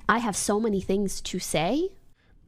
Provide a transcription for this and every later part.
I have so many things to say.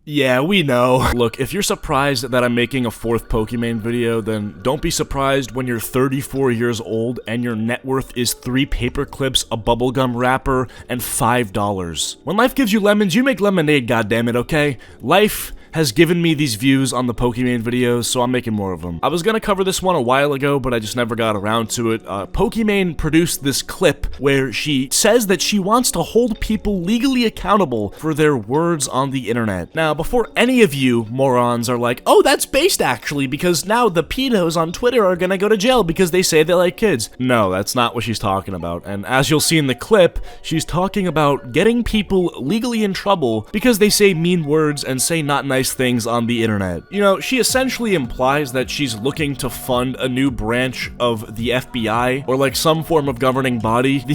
Yeah, we know. Look, if you're surprised that I'm making a 4th Pokimane video, then don't be surprised when you're 34 years old and your net worth is 3 paper clips, a bubblegum wrapper, and $5. When life gives you lemons, you make lemonade, goddammit, okay? Life has given me these views on the Pokimane videos, so I'm making more of them. I was gonna cover this one a while ago, but I just never got around to it. Pokimane produced this clip where she says that she wants to hold people legally accountable for their words on the internet. Now, before any of you morons are like, oh, that's based actually, because now the pedos on Twitter are gonna go to jail because they say they like kids. No, that's not what she's talking about. And as you'll see in the clip, she's talking about getting people legally in trouble because they say mean words and say not nice things on the internet. You know, she essentially implies that she's looking to fund a new branch of the FBI, or like some form of governing body,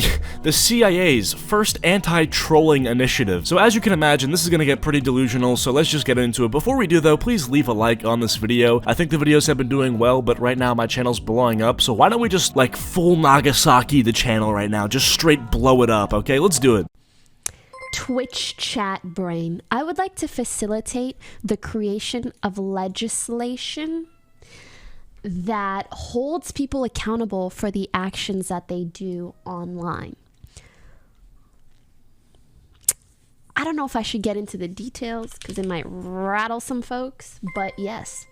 the CIA's first anti-trolling initiative. So as you can imagine, this is gonna get pretty delusional, so let's just get into it. Before we do though, please leave a like on this video. I think the videos have been doing well, but right now my channel's blowing up, so why don't we just like full Nagasaki the channel right now, just straight blow it up, okay? Let's do it. Twitch chat brain. I would like to facilitate the creation of legislation that holds people accountable for the actions that they do online. I don't know if I should get into the details because it might rattle some folks, but yes.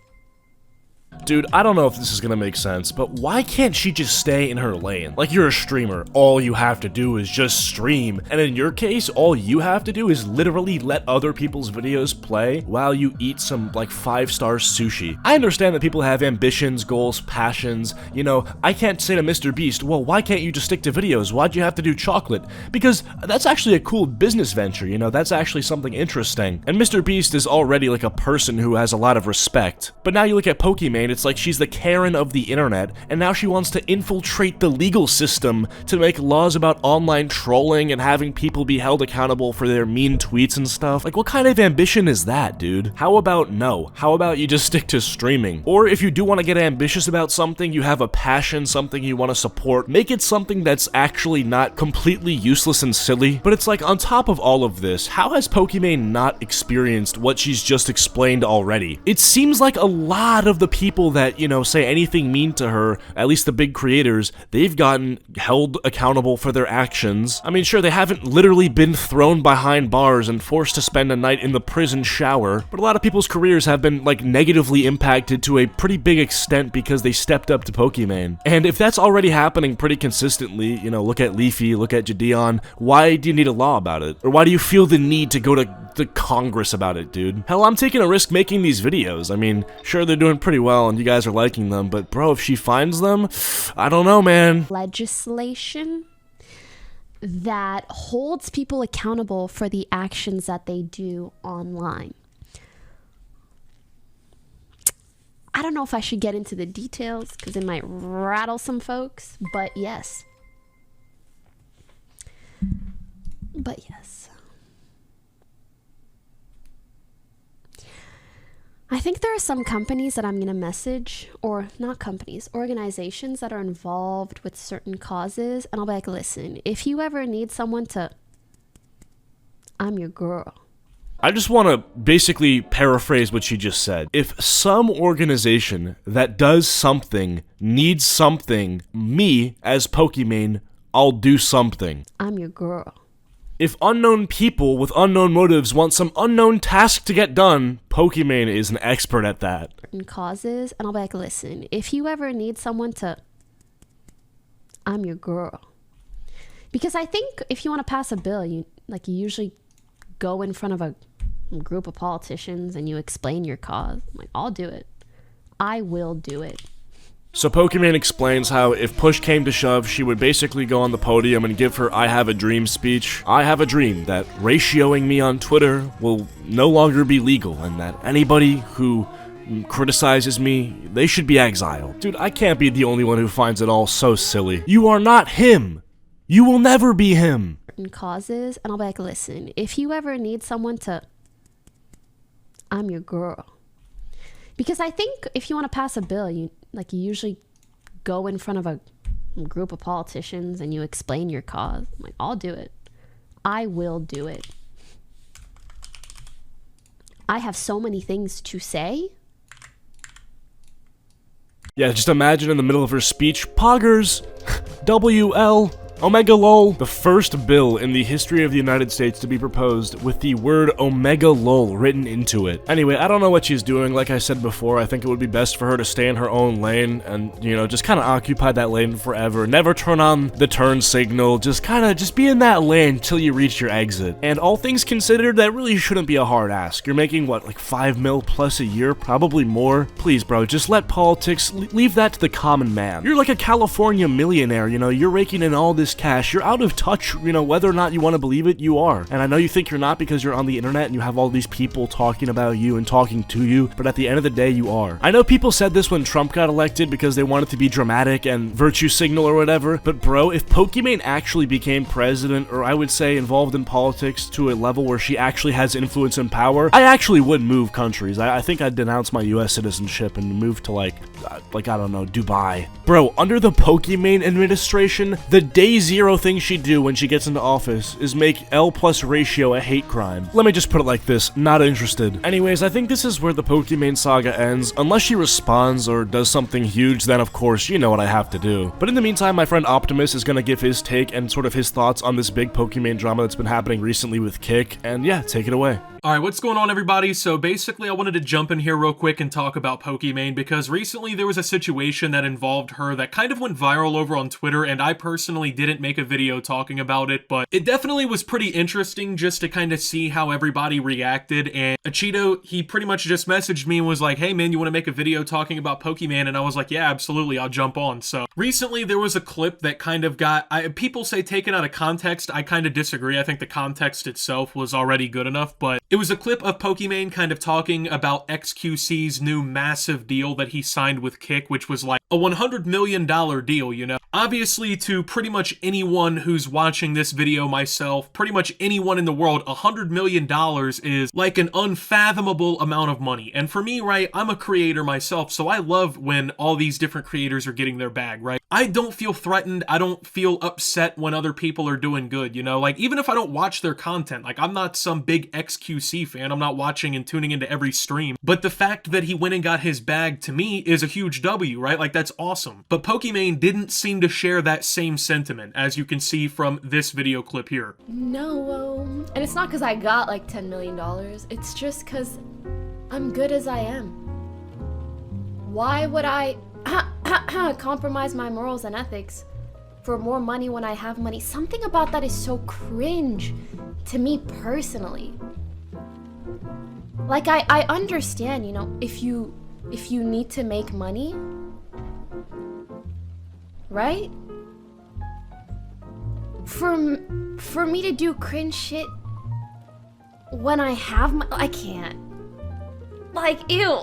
Dude, I don't know if this is gonna make sense, but why can't she just stay in her lane? Like, you're a streamer, all you have to do is just stream, and in your case, all you have to do is literally let other people's videos play while you eat some, like, 5-star sushi. I understand that people have ambitions, goals, passions, you know, I can't say to Mr. Beast, well, why can't you just stick to videos? Why'd you have to do chocolate? Because that's actually a cool business venture, you know, that's actually something interesting. And Mr. Beast is already, like, a person who has a lot of respect. But now you look at Pokimane, it's like she's the Karen of the internet, and now she wants to infiltrate the legal system to make laws about online trolling and having people be held accountable for their mean tweets and stuff. Like, what kind of ambition is that, dude? How about no? How about you just stick to streaming? Or if you do want to get ambitious about something, you have a passion, something you want to support, make it something that's actually not completely useless and silly. But it's like, on top of all of this, how has Pokimane not experienced what she's just explained already? It seems like a lot of the people that, you know, say anything mean to her, at least the big creators, they've gotten held accountable for their actions. I mean, sure, they haven't literally been thrown behind bars and forced to spend a night in the prison shower, but a lot of people's careers have been, like, negatively impacted to a pretty big extent because they stepped up to Pokimane. And if that's already happening pretty consistently, you know, look at Leafy, look at Jadeon, why do you need a law about it? Or why do you feel the need to go to the Congress about it, dude? Hell, I'm taking a risk making these videos. I mean, sure, they're doing pretty well and you guys are liking them, but bro, if she finds them, I don't know, man. Legislation that holds people accountable for the actions that they do online. I don't know if I should get into the details because it might rattle some folks, but yes. But yes. I think there are some companies that I'm going to message, or not companies, organizations that are involved with certain causes, and I'll be like, listen, if you ever need someone to, I'm your girl. I just want to basically paraphrase what she just said. If some organization that does something needs something, me, as Pokimane, I'll do something. I'm your girl. If unknown people with unknown motives want some unknown task to get done, Pokimane is an expert at that. And causes, and I'll be like, listen, if you ever need someone to, I'm your girl. Because I think if you want to pass a bill, you usually go in front of a group of politicians and you explain your cause. I'm like, I'll do it. I will do it. So Pokimane explains how if push came to shove, she would basically go on the podium and give her I have a dream speech. I have a dream that ratioing me on Twitter will no longer be legal and that anybody who criticizes me, they should be exiled. Dude, I can't be the only one who finds it all so silly. You are not him. You will never be him. And causes, and I'll be like, listen, if you ever need someone to, I'm your girl. Because I think if you want to pass a bill, you usually go in front of a group of politicians and you explain your cause. I'm like, I'll do it. I will do it. I have so many things to say. Yeah, just imagine in the middle of her speech, Poggers, WL, Omega lol, the first bill in the history of the United States to be proposed with the word Omega lol written into it. Anyway, I don't know what she's doing. Like I said before, I think it would be best for her to stay in her own lane and, you know, just kind of occupy that lane forever. Never turn on the turn signal. Just be in that lane till you reach your exit. And all things considered, that really shouldn't be a hard ask. You're making, what, like 5 mil plus a year? Probably more? Please, bro, just let politics, leave that to the common man. You're like a California millionaire, you know, you're raking in all this cash. You're out of touch, you know, whether or not you want to believe it, you are. And I know you think you're not because you're on the internet and you have all these people talking about you and talking to you, but at the end of the day, you are. I know people said this when Trump got elected because they wanted to be dramatic and virtue signal or whatever, but bro, if Pokimane actually became president, or I would say involved in politics to a level where she actually has influence and power, I actually would move countries. I think I'd denounce my US citizenship and move to like, I don't know, Dubai. Bro, under the Pokimane administration, the day zero thing she'd do when she gets into office is make L plus ratio a hate crime. Let me just put it like this, not interested. Anyways, I think this is where the Pokimane saga ends. Unless she responds or does something huge, then of course, you know what I have to do. But in the meantime, my friend Optimus is gonna give his take and sort of his thoughts on this big Pokimane drama that's been happening recently with Kick, and yeah, take it away. Alright, what's going on everybody? So basically I wanted to jump in here real quick and talk about Pokimane because recently there was a situation that involved her that kind of went viral over on Twitter, and I personally didn't make a video talking about it, but it definitely was pretty interesting just to kind of see how everybody reacted. And Acheeto, he pretty much just messaged me and was like, hey man, you want to make a video talking about Pokimane? And I was like, yeah, absolutely, I'll jump on. So recently there was a clip that kind of got, people say taken out of context. I kind of disagree. I think the context itself was already good enough, but it was a clip of Pokimane kind of talking about XQC's new massive deal that he signed with Kick, which was like a $100 million deal, you know? Obviously, to pretty much anyone who's watching this video, myself, pretty much anyone in the world, $100 million is like an unfathomable amount of money. And for me, right, I'm a creator myself, so I love when all these different creators are getting their bag, right? I don't feel threatened. I don't feel upset when other people are doing good, you know? Like, even if I don't watch their content, like, I'm not some big XQC fan. I'm not watching and tuning into every stream. But the fact that he went and got his bag, to me, is a huge W, right? Like, that's awesome. But Pokimane didn't seem to share that same sentiment, as you can see from this video clip here. No, and it's not because I got like $10 million. It's just because I'm good as I am. Why would I compromise my morals and ethics for more money when I have money? Something about that is so cringe to me personally. Like, I understand, you know, if you need to make money, right? For me to do cringe shit when I have my, I can't. Like, ew.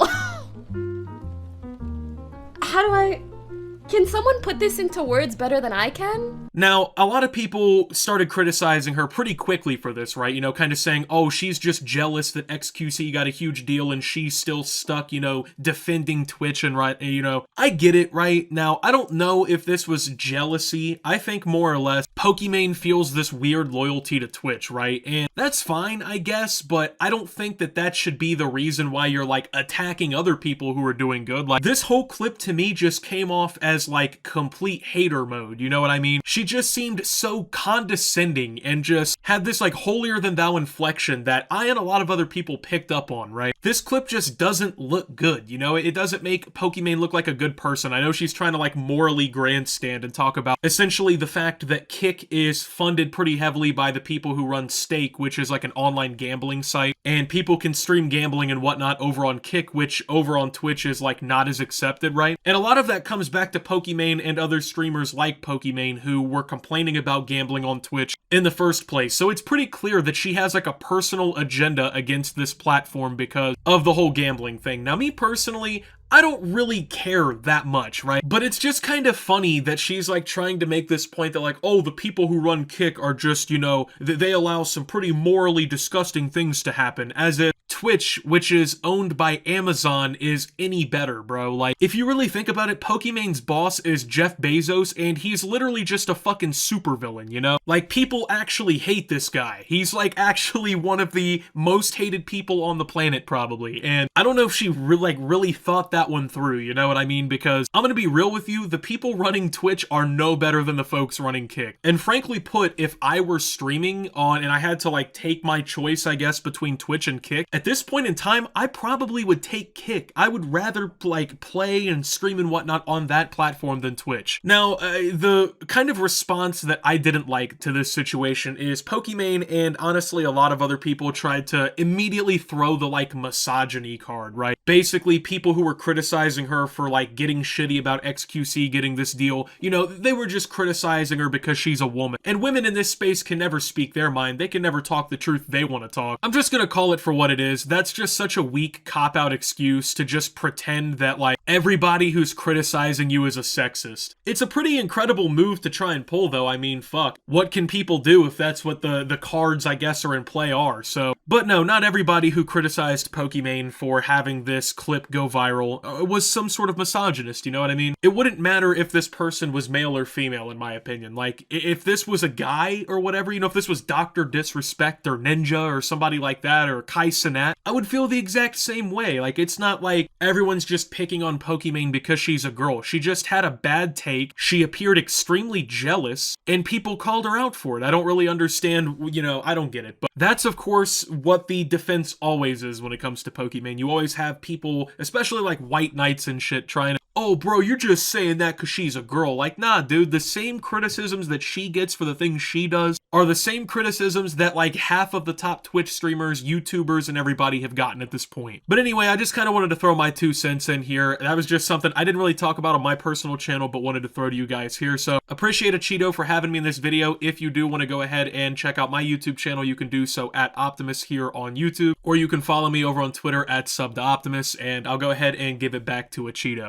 Can someone put this into words better than I can? Now, a lot of people started criticizing her pretty quickly for this, right? You know, kind of saying, oh, she's just jealous that XQC got a huge deal and she's still stuck, you know, defending Twitch and, right, you know, I get it, right? Now, I don't know if this was jealousy. I think more or less Pokimane feels this weird loyalty to Twitch, right? And that's fine, I guess, but I don't think that that should be the reason why you're, like, attacking other people who are doing good. Like, this whole clip to me just came off as, like, complete hater mode, you know what I mean? She just seemed so condescending and just had this, like, holier-than-thou inflection that I and a lot of other people picked up on, right? This clip just doesn't look good, you know? It doesn't make Pokimane look like a good person. I know she's trying to, like, morally grandstand and talk about essentially the fact that Kick is funded pretty heavily by the people who run Stake, which is like an online gambling site, and people can stream gambling and whatnot over on Kick, which over on Twitch is like not as accepted, right? And a lot of that comes back to Pokimane and other streamers like Pokimane who were complaining about gambling on Twitch in the first place. So it's pretty clear that she has like a personal agenda against this platform because of the whole gambling thing. Now, me personally, I don't really care that much, right? But it's just kind of funny that she's like trying to make this point that like, oh, the people who run Kick are just, you know, they allow some pretty morally disgusting things to happen, as if Twitch, which is owned by Amazon, is any better, bro. Like, if you really think about it, Pokimane's boss is Jeff Bezos, and he's literally just a fucking supervillain, you know? Like, people actually hate this guy. He's, like, actually one of the most hated people on the planet, probably. And I don't know if she really thought that one through, you know what I mean? Because I'm gonna be real with you, the people running Twitch are no better than the folks running Kick. And frankly put, if I were streaming on, and I had to, like, take my choice, I guess, between Twitch and Kick, at this point in time, I probably would take Kick. I would rather, like, play and stream and whatnot on that platform than Twitch. Now, the kind of response that I didn't like to this situation is Pokimane and honestly a lot of other people tried to immediately throw the, like, misogyny card, right? Basically, people who were criticizing her for, like, getting shitty about XQC getting this deal, you know, they were just criticizing her because she's a woman. And women in this space can never speak their mind. They can never talk the truth they want to talk. I'm just gonna call it for what it is. That's just such a weak cop-out excuse to just pretend that, like, everybody who's criticizing you is a sexist. It's a pretty incredible move to try and pull, though. I mean, fuck. What can people do if that's what the cards, I guess, are in play are? So, but no, not everybody who criticized Pokimane for having this clip go viral was some sort of misogynist, you know what I mean? It wouldn't matter if this person was male or female, in my opinion. Like, if this was a guy or whatever, you know, if this was Dr. Disrespect or Ninja or somebody like that, or Kai Cenat, I would feel the exact same way. Like, it's not like everyone's just picking on Pokimane because she's a girl. She just had a bad take, she appeared extremely jealous, and people called her out for it. I don't really understand, you know, I don't get it. But that's, of course, what the defense always is when it comes to Pokimane. You always have people, especially like white knights and shit, trying to, oh, bro, you're just saying that because she's a girl. Like, nah, dude, the same criticisms that she gets for the things she does are the same criticisms that, like, half of the top Twitch streamers, YouTubers, and everybody have gotten at this point. But anyway, I just kind of wanted to throw my 2 cents in here. That was just something I didn't really talk about on my personal channel, but wanted to throw to you guys here. So, appreciate Acheeto for having me in this video. If you do want to go ahead and check out my YouTube channel, you can do so at Optimus here on YouTube, or you can follow me over on Twitter at @SubToOptimus, and I'll go ahead and give it back to Acheeto.